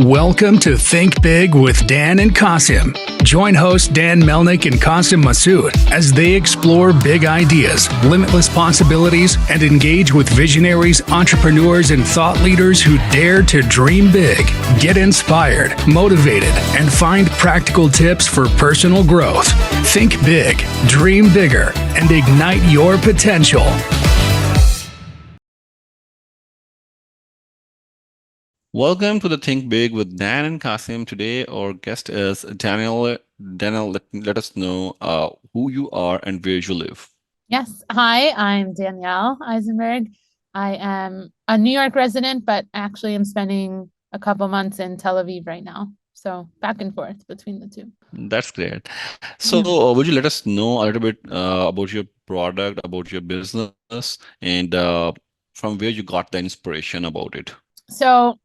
Welcome to Think Big with Dan and Qasim. Join hosts Dan Melnick and Qasim Masood as they explore big ideas, limitless possibilities, and engage with visionaries, entrepreneurs, and thought leaders who dare to dream big, get inspired, motivated, and find practical tips for personal growth. Think big, dream bigger, and ignite your potential. Welcome to the Think Big with Dan and Qasim. Today, our guest is Danielle. Danielle, let us know who you are and where you live. Yes. Hi, I'm Danielle Eisenberg. I am a New York resident, but actually I'm spending a couple months in Tel Aviv right now. So back and forth between the two. That's great. So, would you let us know a little bit about your product, about your business, and from where you got the inspiration about it? So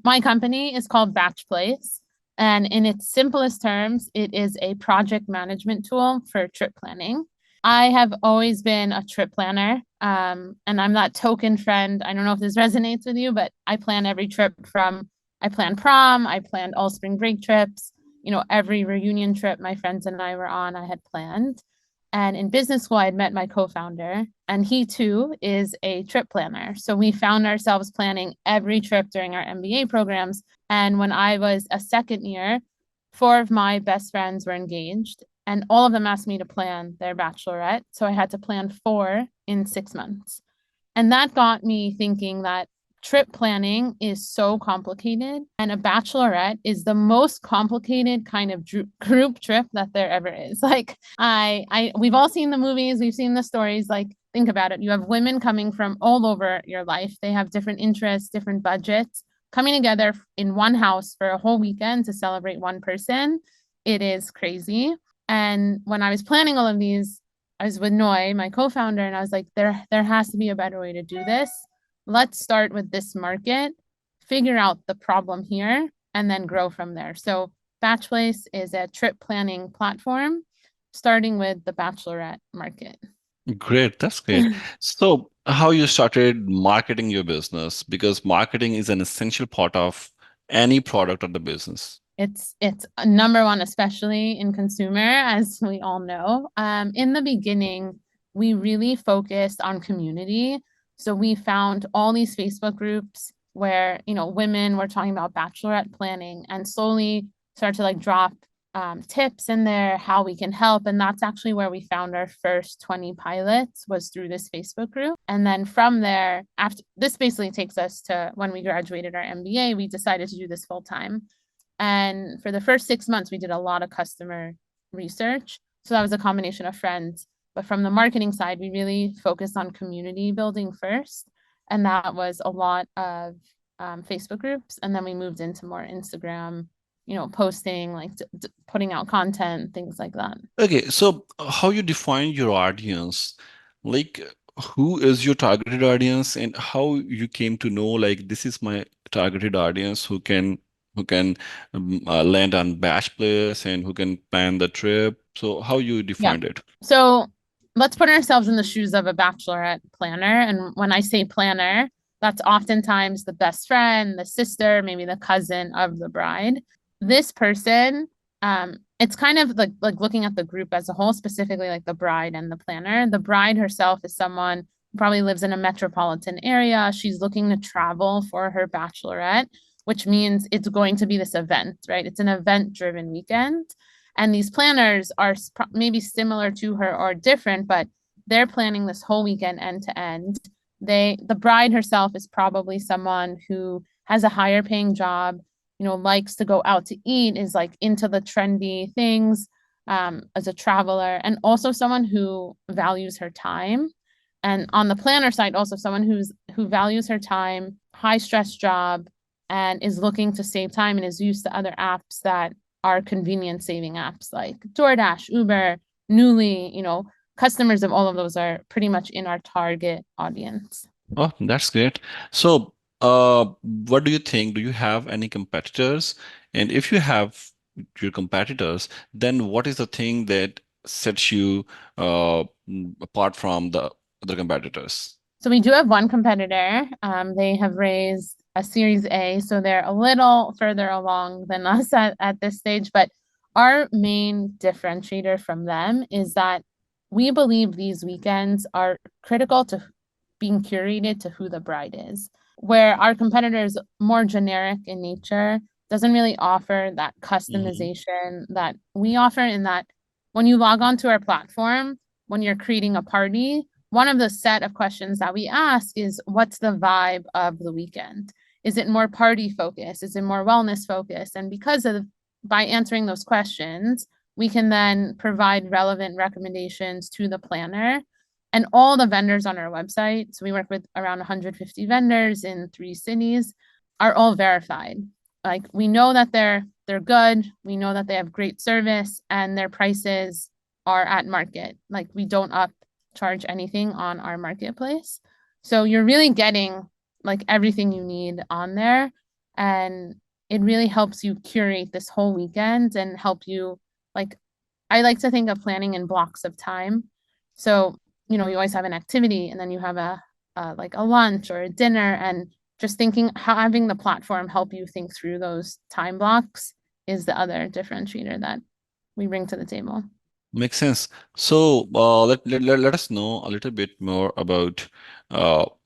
my company is called BachPlace. And in its simplest terms, it is a project management tool for trip planning. I have always been a trip planner, and I'm that token friend. I don't know if this resonates with you, but I plan every trip I planned prom, I planned all spring break trips, every reunion trip my friends and I were on, I had planned. And in business school, I had met my co-founder, and he too is a trip planner. So we found ourselves planning every trip during our MBA programs. And when I was a second year, 4 of my best friends were engaged, and all of them asked me to plan their bachelorette. So I had to plan 4 in 6 months. And that got me thinking that trip planning is so complicated, and a bachelorette is the most complicated kind of group trip that there ever is. Like we've all seen the movies, we've seen the stories. Like, think about it. You have women coming from all over your life. They have different interests, different budgets, coming together in one house for a whole weekend to celebrate one person. It is crazy. And when I was planning all of these, I was with Noy, my co-founder, and I was like, there has to be a better way to do this. Let's start with this market, figure out the problem here, and then grow from there. So BachPlace is a trip planning platform, starting with the bachelorette market. Great, that's great. So, how you started marketing your business? Because marketing is an essential part of any product or the business. It's number one, especially in consumer, as we all know. In the beginning, we really focused on community. So we found all these Facebook groups where, women were talking about bachelorette planning, and slowly started to drop tips in there, how we can help. And that's actually where we found our first 20 pilots, was through this Facebook group. And then from there, after this basically takes us to when we graduated our MBA, we decided to do this full time. And for the first 6 months, we did a lot of customer research. So that was a combination of friends. But from the marketing side, we really focused on community building first. And that was a lot of Facebook groups. And then we moved into more Instagram, posting, putting out content, things like that. Okay, so how you define your audience? Like, who is your targeted audience, and how you came to know, like, this is my targeted audience who can land on BachPlace and who can plan the trip. So how you defined it? So let's put ourselves in the shoes of a bachelorette planner. And when I say planner, that's oftentimes the best friend, the sister, maybe the cousin of the bride. This person, it's kind of like looking at the group as a whole, specifically like the bride and the planner. The bride herself is someone who probably lives in a metropolitan area. She's looking to travel for her bachelorette, which means it's going to be this event, right? It's an event-driven weekend. And these planners are maybe similar to her or different, but they're planning this whole weekend end to end. The bride herself is probably someone who has a higher paying job, likes to go out to eat, is into the trendy things, as a traveler, and also someone who values her time. And on the planner side, also someone who values her time, high stress job, and is looking to save time and is used to other apps that are convenience saving apps like DoorDash, Uber, Newly. Customers of all of those are pretty much in our target audience. Oh, that's great. So, what do you think? Do you have any competitors? And if you have your competitors, then what is the thing that sets you apart from the other competitors? So we do have one competitor. They have raised a Series A, so they're a little further along than us at this stage. But our main differentiator from them is that we believe these weekends are critical to being curated to who the bride is, where our competitor is more generic in nature, doesn't really offer that customization that we offer, in that when you log on to our platform, when you're creating a party, one of the set of questions that we ask is, what's the vibe of the weekend? Is it more party focused? Is it more wellness focused? And by answering those questions, we can then provide relevant recommendations to the planner. And all the vendors on our website, so we work with around 150 vendors in 3 cities, are all verified. Like, we know that they're good, we know that they have great service, and their prices are at market. Like, we don't upcharge anything on our marketplace. So you're really getting like everything you need on there, and it really helps you curate this whole weekend and help you, like, I like to think of planning in blocks of time. So, you always have an activity, and then you have like a lunch or a dinner, and just having the platform help you think through those time blocks is the other differentiator that we bring to the table. Makes sense. So let us know a little bit more about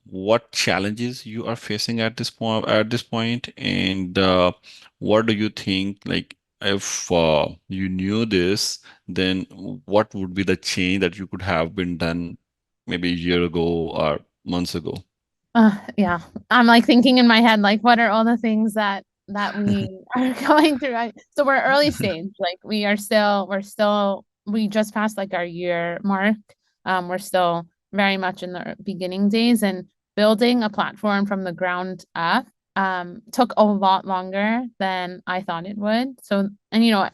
what challenges you are facing at this point, and what do you think, like, if you knew this, then what would be the change that you could have been done maybe a year ago or months ago? Yeah, I'm like thinking in my head, like, what are all the things that we are going through? So we're early stage, like we just passed like our year mark. We're still very much in the beginning days, and building a platform from the ground up took a lot longer than I thought it would. So, and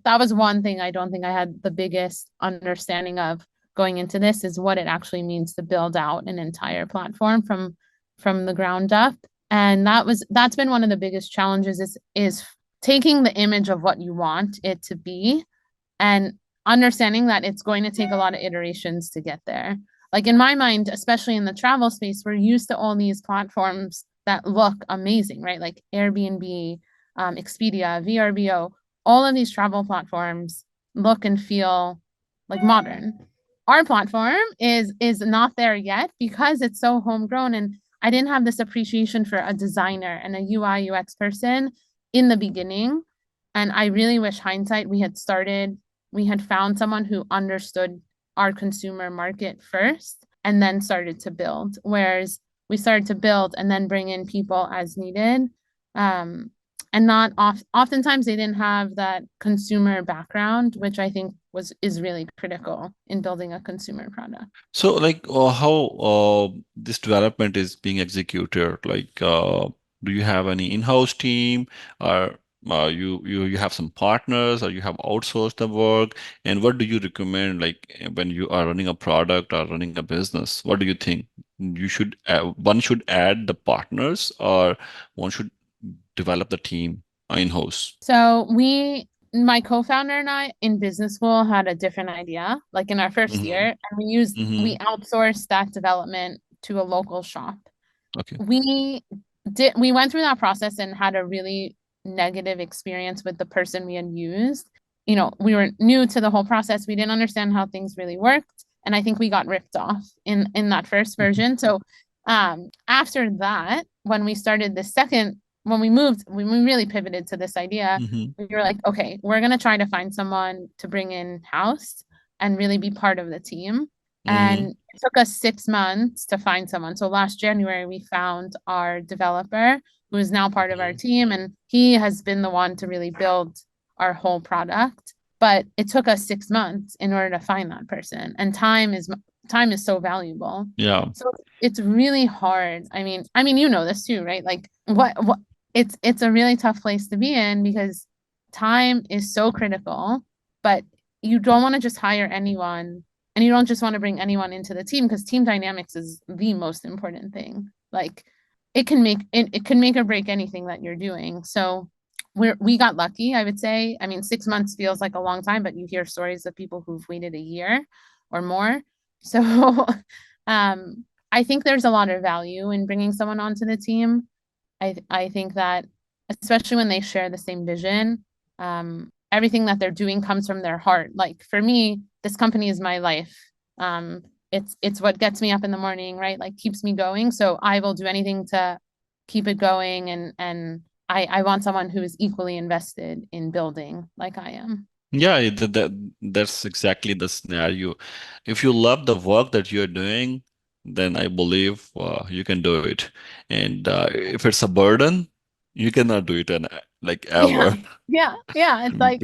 that was one thing I don't think I had the biggest understanding of going into this, is what it actually means to build out an entire platform from the ground up. And that's been one of the biggest challenges, is taking the image of what you want it to be and understanding that it's going to take a lot of iterations to get there. Like, in my mind, especially in the travel space, we're used to all these platforms that look amazing, right? Like Airbnb, Expedia, VRBO, all of these travel platforms look and feel like modern. Our platform is not there yet because it's so homegrown, and I didn't have this appreciation for a designer and a UI UX person in the beginning. And I really wish hindsight we had found someone who understood our consumer market first and then started to build. Whereas we started to build and then bring in people as needed. And not oftentimes they didn't have that consumer background, which I think is really critical in building a consumer product. So, like, how this development is being executed? Like, do you have any in-house team, or you have some partners, or you have outsourced the work? And what do you recommend, like, when you are running a product or running a business? What do you think? One should add the partners, or one should develop the team in-house? So my co-founder and I in business school had a different idea, like in our first year, and we outsourced that development to a local shop. Okay. We went through that process and had a really negative experience with the person we had used. We were new to the whole process. We didn't understand how things really worked. And I think we got ripped off in that first version. So after that, when we started the second, when we really pivoted to this idea. We were like, okay, we're going to try to find someone to bring in house and really be part of the team. And it took us 6 months to find someone. So last January, we found our developer, who is now part of our team, and he has been the one to really build our whole product. But it took us 6 months in order to find that person, and time is so valuable. Yeah. So it's really hard. I mean, this too, right? Like, what it's a really tough place to be in, because time is so critical, but you don't want to just hire anyone, and you don't just want to bring anyone into the team, because team dynamics is the most important thing. Like, it can make or break anything that you're doing. So we got lucky, I would say. I mean, 6 months feels like a long time, but you hear stories of people who've waited a year or more. So I think there's a lot of value in bringing someone onto the team. I think that especially when they share the same vision, everything that they're doing comes from their heart. Like for me, this company is my life. It's what gets me up in the morning, right? Like keeps me going. So I will do anything to keep it going, and I want someone who is equally invested in building like I am. Yeah, that's exactly the scenario. If you love the work that you're doing, then I believe you can do it. And if it's a burden, you cannot do it like Yeah. ever. Yeah. It's like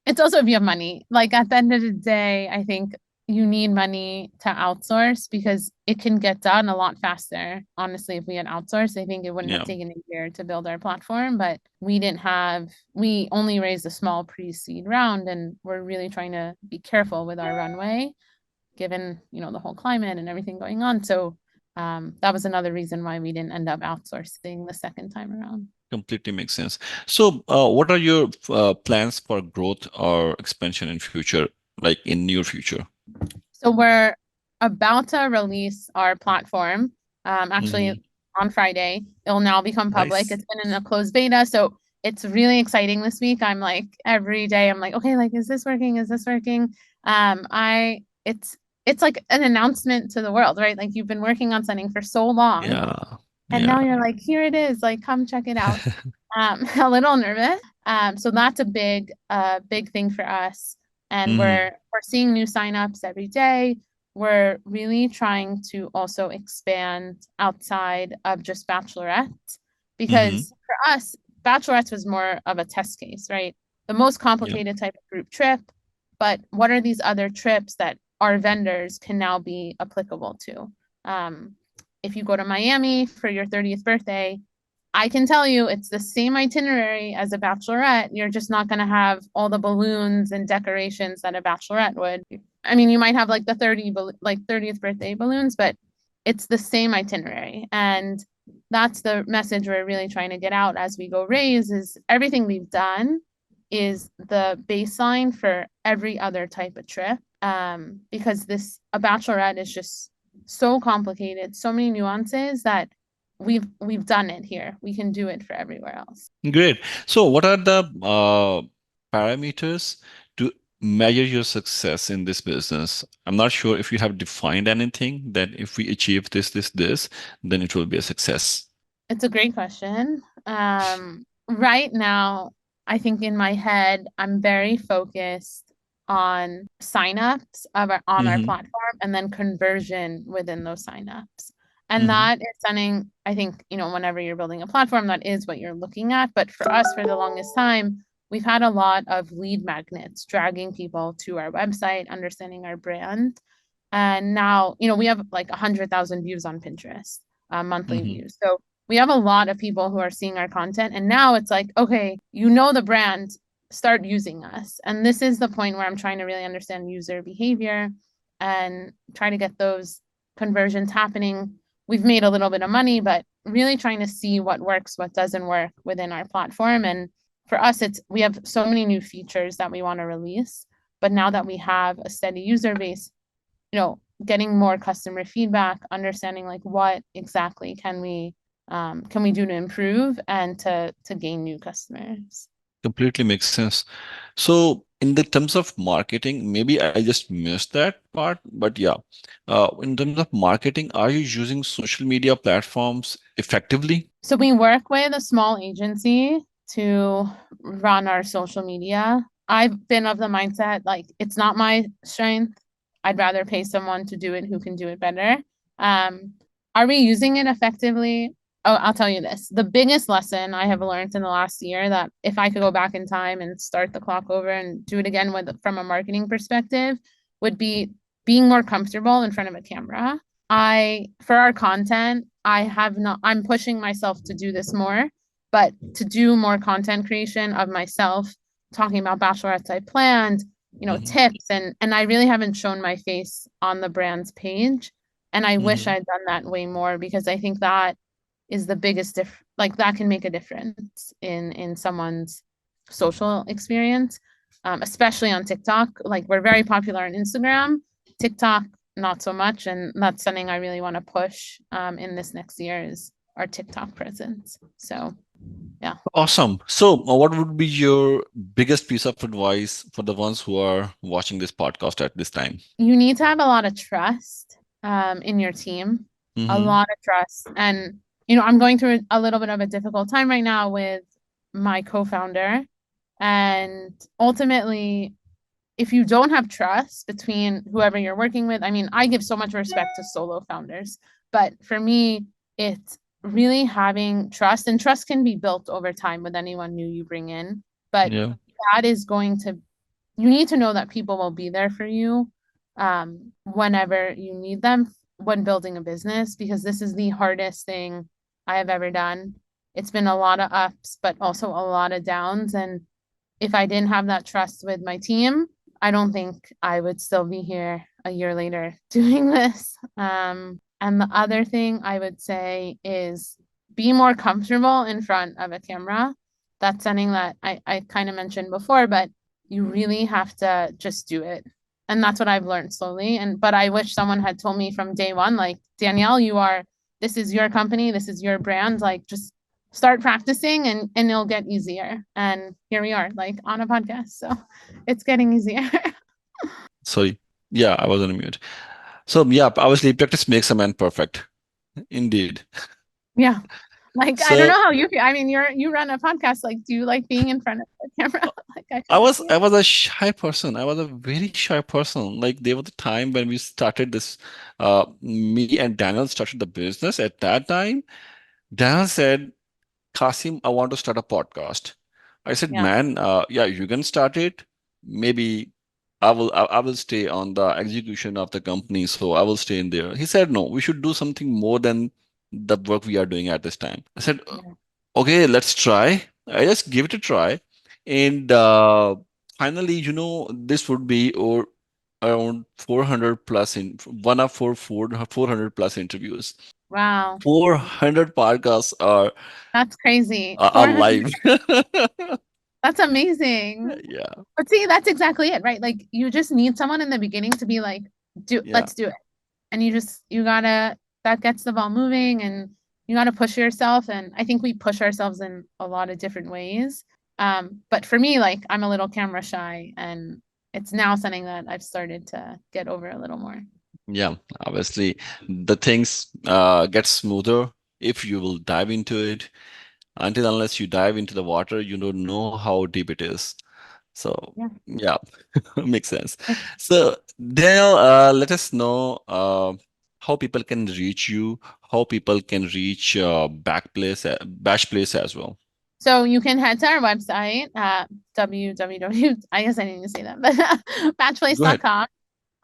it's also if you have money. Like at the end of the day, I think you need money to outsource because it can get done a lot faster. Honestly, if we had outsourced, I think it wouldn't have Yeah, taken a year to build our platform, but we only raised a small pre-seed round, and we're really trying to be careful with our runway given, the whole climate and everything going on. So that was another reason why we didn't end up outsourcing the second time around. completely makes sense. So, what are your plans for growth or expansion in future, like in near future? So we're about to release our platform. Actually, Hmm. on Friday, it'll now become public. Nice. It's been in a closed beta, so it's really exciting this week. I'm like every day, I'm like, okay, like, is this working? Is this working? I it's like an announcement to the world, right? Like you've been working on something for so long, Yeah, and yeah. now you're like, here it is, like come check it out. A little nervous. So that's a big thing for us. And Hmm. we're seeing new signups every day. We're really trying to also expand outside of just Bachelorette Hmm. because for us, Bachelorette was more of a test case, right? The most Yeah. complicated type of group trip, but what are these other trips that our vendors can now be applicable to? Um, if you go to Miami for your 30th birthday, I can tell you it's the same itinerary as a bachelorette. You're just not going to have all the balloons and decorations that a bachelorette would. I mean, you might have like the 30th birthday balloons, but it's the same itinerary. And that's the message we're really trying to get out as we go raise is everything we've done is the baseline for every other type of trip. Because a bachelorette is just so complicated, so many nuances that we've done it here. We can do it for everywhere else. Great. So, what are the parameters to measure your success in this business? I'm not sure if you have defined anything that if we achieve this, then it will be a success. It's a great question. Right now, I think in my head, I'm very focused on signups on our Hmm. platform and then conversion within those signups. And Hmm. that is something I think, whenever you're building a platform, that is what you're looking at. But for us, for the longest time, we've had a lot of lead magnets dragging people to our website, understanding our brand. And now, we have like 100,000 views on Pinterest, monthly Hmm. views. So we have a lot of people who are seeing our content. And now it's like, okay, the brand, start using us. And this is the point where I'm trying to really understand user behavior and try to get those conversions happening. We've made a little bit of money, but really trying to see what works, what doesn't work within our platform. And for us, we have so many new features that we want to release. But now that we have a steady user base, getting more customer feedback, understanding like what exactly can we do to improve and to gain new customers. Completely makes sense. So, in the terms of marketing, maybe I just missed that part, but yeah, in terms of marketing, are you using social media platforms effectively? So we work with a small agency to run our social media. I've been of the mindset like it's not my strength. I'd rather pay someone to do it who can do it better. Um, are we using it effectively? Oh, I'll tell you this. The biggest lesson I have learned in the last year that if I could go back in time and start the clock over and do it again from a marketing perspective would be being more comfortable in front of a camera. For our content, I'm pushing myself to do this more, but to do more content creation of myself, talking about bachelorettes I planned, Hmm. tips, and I really haven't shown my face on the brand's page. And I wish Hmm. I'd done that way more because I think that is the biggest like that can make a difference in someone's social experience, especially on TikTok. Like we're very popular on Instagram, TikTok not so much, and that's something I really want to push in this next year is our TikTok presence. So yeah. Awesome. So, what would be your biggest piece of advice for the ones who are watching this podcast at this time? You need to have a lot of trust in your team, a Mm-hmm. lot of trust. And, you know, I'm going through a little bit of a difficult time right now with my co-founder. And ultimately, if you don't have trust between whoever you're working with, I mean, I give so much respect to solo founders, but for me, it's really having trust, and trust can be built over time with anyone new you bring in. But Yeah. that is going to, you need to know that people will be there for you whenever you need them when building a business, because this is the hardest thing I have ever done. It's been a lot of ups, but also a lot of downs. And if I didn't have that trust with my team, I don't think I would still be here a year later doing this. And the other thing I would say is be more comfortable in front of a camera. That's something that I kind of mentioned before, but you really have to just do it. And that's what I've learned slowly. And but I wish someone had told me from day one, like, Danielle, this is your company, this is your brand, like just start practicing and it'll get easier. And here we are, like on a podcast. So it's getting easier. Sorry. Yeah, I was on mute. So, yeah, obviously, practice makes a man perfect. Indeed. Yeah. Like I don't So, know how you feel. I mean, you run a podcast. Like, do you like being in front of the camera? Like I I couldn't was do I it. was a shy person. I was a very shy person. Like there was a time when we started this, me and Daniel started the business. At that time, Daniel said, Qasim, I want to start a podcast. I said, Yeah. man, yeah, you can start it. Maybe I will stay on the execution of the company, so I will stay in there. He said, no, we should do something more than the work we are doing at this time. I said, Yeah. okay, let's try. I just give it a try. And finally, this would be or around 400 plus in one of 400 plus interviews. Wow. 400 podcasts are That's crazy. alive. 400. That's amazing. Yeah, But see, that's exactly it, right? Like you just need someone in the beginning to be like, yeah, let's do it. And you gotta, that gets the ball moving, and you gotta push yourself. And I think we push ourselves in a lot of different ways. But for me, like I'm a little camera shy, and it's now something that I've started to get over a little more. yeah. Obviously, the things get smoother if you will dive into it. Until unless you dive into the water, you don't know how deep it is. So, Yeah. yeah, makes sense. So, Daniel, let us know how people can reach you, how people can reach BachPlace as well. So you can head to our website, www, I guess I didn't even say that, but Go ahead. batchplace.com.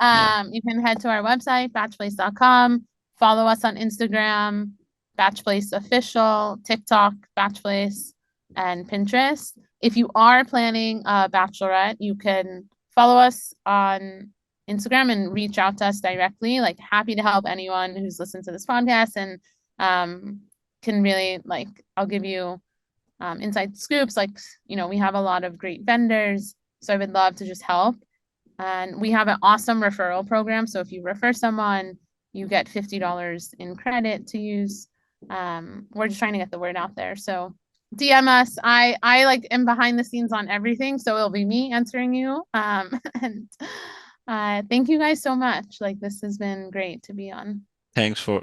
Yeah. You can head to our website, batchplace.com, follow us on Instagram, BatchPlace Official, TikTok, BatchPlace, and Pinterest. If you are planning a bachelorette, you can follow us on Instagram and reach out to us directly. Like, happy to help anyone who's listened to this podcast, and can really, like, I'll give you inside scoops. Like, you know, we have a lot of great vendors, so I would love to just help. And we have an awesome referral program. So if you refer someone, you get $50 in credit to use. We're just trying to get the word out there. So DM us. I like am behind the scenes on everything, so it'll be me answering you. And thank you guys so much. Like, this has been great to be on. Thanks for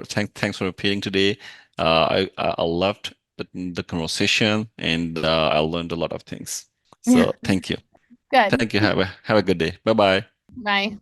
appearing today. I loved the conversation and I learned a lot of things. Yeah, So thank you. good. Thank you. Have a good day. Bye bye. Bye.